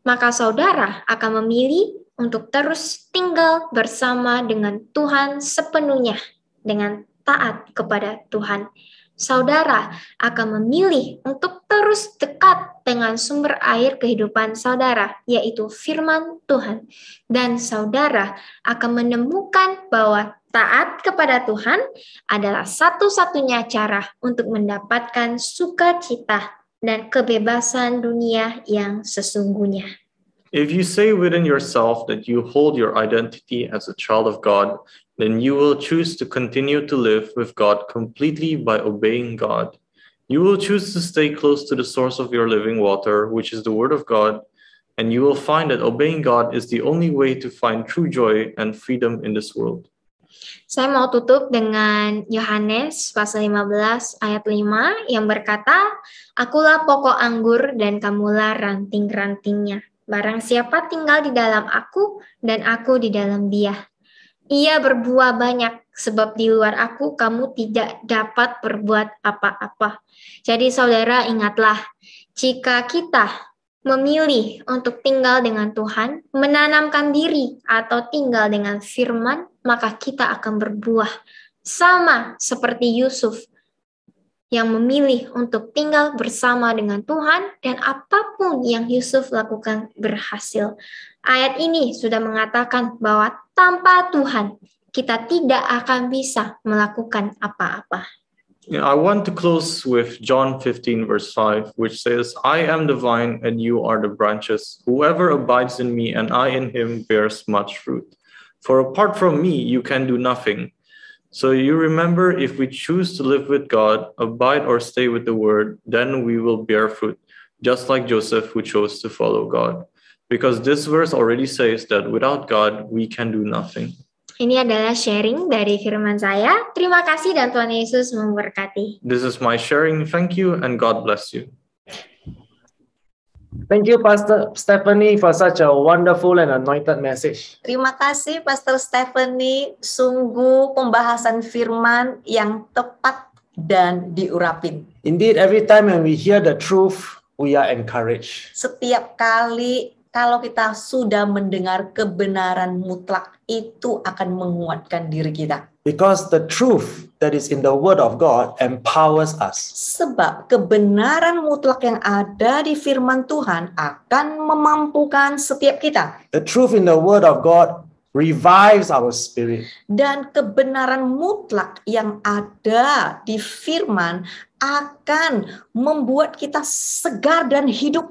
maka saudara akan memilih untuk terus tinggal bersama dengan Tuhan sepenuhnya, dengan taat kepada Tuhan. Saudara akan memilih untuk terus dekat dengan sumber air kehidupan saudara, yaitu firman Tuhan. Dan saudara akan menemukan bahwa taat kepada Tuhan adalah satu-satunya cara untuk mendapatkan sukacita dan kebebasan dunia yang sesungguhnya. If you say within yourself that you hold your identity as a child of God, then you will choose to continue to live with God completely by obeying God. You will choose to stay close to the source of your living water, which is the Word of God, and you will find that obeying God is the only way to find true joy and freedom in this world. Saya mau tutup dengan Yohanes pasal 15 ayat 5 yang berkata, "Akulah pokok anggur dan kamulah ranting-rantingnya. Barang siapa tinggal di dalam aku dan aku di dalam dia, ia berbuah banyak, sebab di luar aku kamu tidak dapat berbuat apa-apa." Jadi saudara ingatlah, jika kita memilih untuk tinggal dengan Tuhan, menanamkan diri atau tinggal dengan firman, maka kita akan berbuah. Sama seperti Yusuf yang memilih untuk tinggal bersama dengan Tuhan dan apapun yang Yusuf lakukan berhasil. Ayat ini sudah mengatakan bahwa tanpa Tuhan kita tidak akan bisa melakukan apa-apa. I want to close with John 15 verse 5, which says, "I am the vine and you are the branches. Whoever abides in me and I in him bears much fruit. For apart from me you can do nothing." So you remember, if we choose to live with God, abide or stay with the word, then we will bear fruit, just like Joseph who chose to follow God. Because this verse already says that without God, we can do nothing. Ini adalah sharing dari firman saya. Terima kasih dan Tuhan Yesus memberkati. This is my sharing. Thank you and God bless you. Thank you, Pastor Stephanie, for such a wonderful and anointed message. Terima kasih Pastor Stephanie, sungguh pembahasan firman yang tepat dan diurapin. Indeed, every time when we hear the truth, we are encouraged. Setiap kali kalau kita sudah mendengar kebenaran mutlak, itu akan menguatkan diri kita. Because the truth that is in the Word of God empowers us. Sebab kebenaran mutlak yang ada di firman Tuhan akan memampukan setiap kita. The truth in the Word of God revives our spirit. Dan kebenaran mutlak yang ada di firman akan membuat kita segar dan hidup.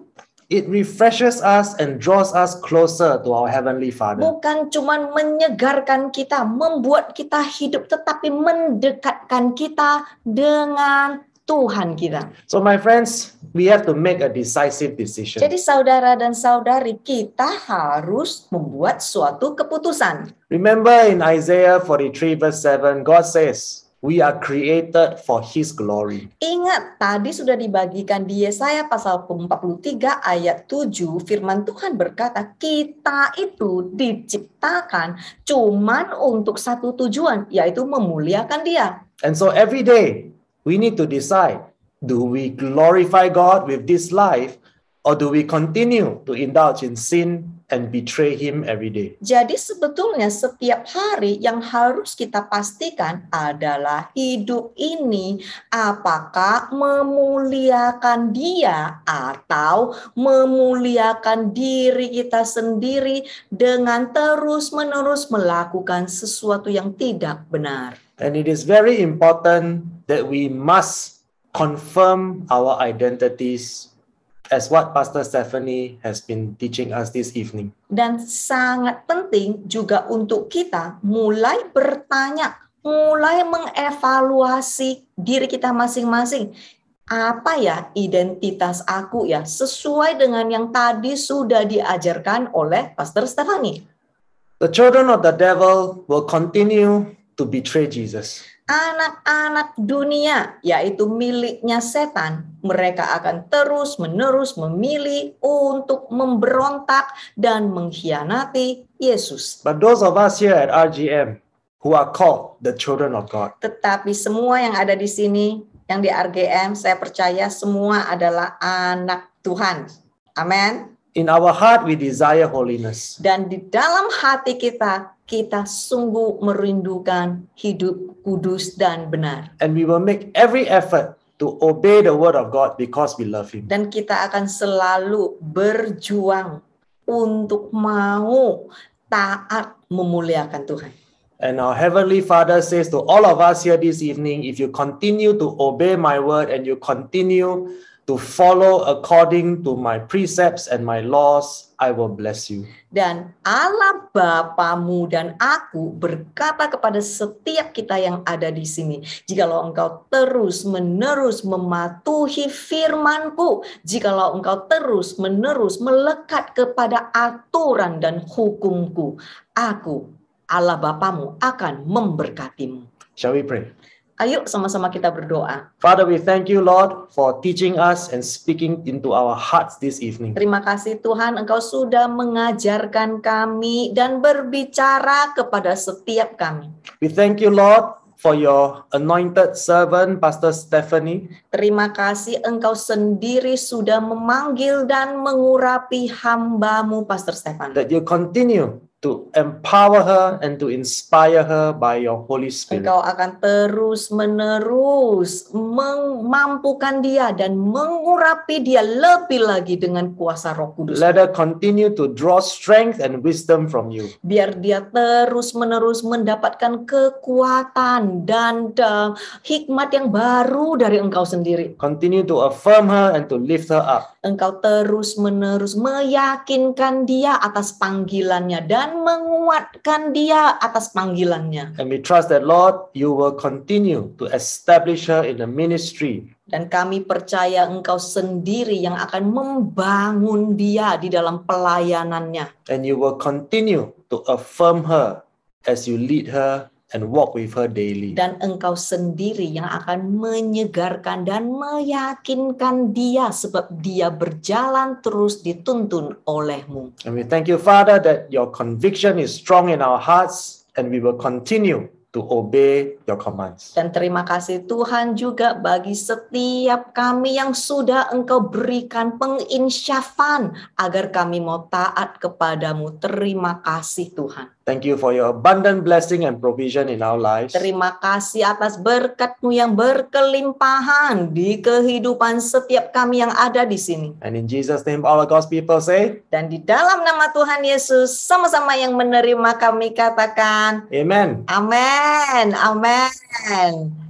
It refreshes us and draws us closer to our Heavenly Father. Bukan cuma menyegarkan kita, membuat kita hidup, tetapi mendekatkan kita dengan Tuhan kita. So my friends, we have to make a decisive decision. Jadi saudara dan saudari, kita harus membuat suatu keputusan. Remember in Isaiah 43 verse 7, God says, we are created for His glory. Ingat, tadi sudah dibagikan di Yesaya pasal 43 ayat 7, firman Tuhan berkata, kita itu diciptakan cuman untuk satu tujuan, yaitu memuliakan Dia. And so every day, we need to decide, do we glorify God with this life, or do we continue to indulge in sin and betray Him every day? Jadi sebetulnya setiap hari yang harus kita pastikan adalah hidup ini apakah memuliakan Dia atau memuliakan diri kita sendiri dengan terus-menerus melakukan sesuatu yang tidak benar. And it is very important that we must confirm our identities as what Pastor Stephanie has been teaching us this evening. Dan sangat penting juga untuk kita mulai bertanya, mulai mengevaluasi diri kita masing-masing. Apa ya identitas aku ya, sesuai dengan yang tadi sudah diajarkan oleh Pastor Stephanie. The children of the devil will continue to betray Jesus. Anak-anak dunia, yaitu miliknya setan, mereka akan terus-menerus memilih untuk memberontak dan mengkhianati Yesus. But those of us here at RGM who are called the children of God, Tetapi semua yang ada di sini, yang di RGM, saya percaya semua adalah anak Tuhan. Amin. In our heart, we desire holiness. Dan di dalam hati kita, kita sungguh merindukan hidup kudus dan benar. And we will make every effort to obey the word of God because we love Him. Dan kita akan selalu berjuang untuk mau taat memuliakan Tuhan. And our Heavenly Father says to all of us here this evening, if you continue to obey my word and you continue to follow according to my precepts and my laws, I will bless you. Dan Allah Bapamu dan aku berkata kepada setiap kita yang ada di sini, jikalau engkau terus-menerus mematuhi firman-Ku, jikalau engkau terus-menerus melekat kepada aturan dan hukum-Ku, aku, Allah Bapamu, akan memberkatimu. Shall we pray? Ayo sama-sama kita berdoa. Father, we thank you, Lord, for teaching us and speaking into our hearts this evening. Terima kasih Tuhan, Engkau sudah mengajarkan kami dan berbicara kepada setiap kami. We thank you, Lord, for your anointed servant, Pastor Stephanie. Terima kasih Engkau sendiri sudah memanggil dan mengurapi hamba-Mu, Pastor Stefan. That you continue to empower her and to inspire her by your Holy Spirit. Engkau akan terus-menerus memampukan dia dan mengurapi dia lebih lagi dengan kuasa Roh Kudus. Let her continue to draw strength and wisdom from you. Biar dia terus-menerus mendapatkan kekuatan dan hikmat yang baru dari Engkau sendiri. Continue to affirm her and to lift her up. Engkau terus-menerus meyakinkan dia atas panggilannya dan menguatkan dia atas panggilannya. And we trust that, Lord, you will continue to establish her in the ministry. Dan kami percaya Engkau sendiri yang akan membangun dia di dalam pelayanannya. And you will continue to affirm her as you lead her and walk with her daily. Dan Engkau sendiri yang akan menyegarkan dan meyakinkan dia sebab dia berjalan terus dituntun oleh-Mu. And we thank you, Father, that your conviction is strong in our hearts and we will continue to obey your commands. Dan terima kasih Tuhan juga bagi setiap kami yang sudah Engkau berikan penginsyafan agar kami mau taat kepadamu. Terima kasih Tuhan. Thank you for your abundant blessing and provision in our lives. Terima kasih atas berkat-Mu yang berkelimpahan di kehidupan setiap kami yang ada di sini. And in Jesus' name, all of God's people say, Dan di dalam nama Tuhan Yesus, sama-sama yang menerima kami katakan, Amen. Amen, amen.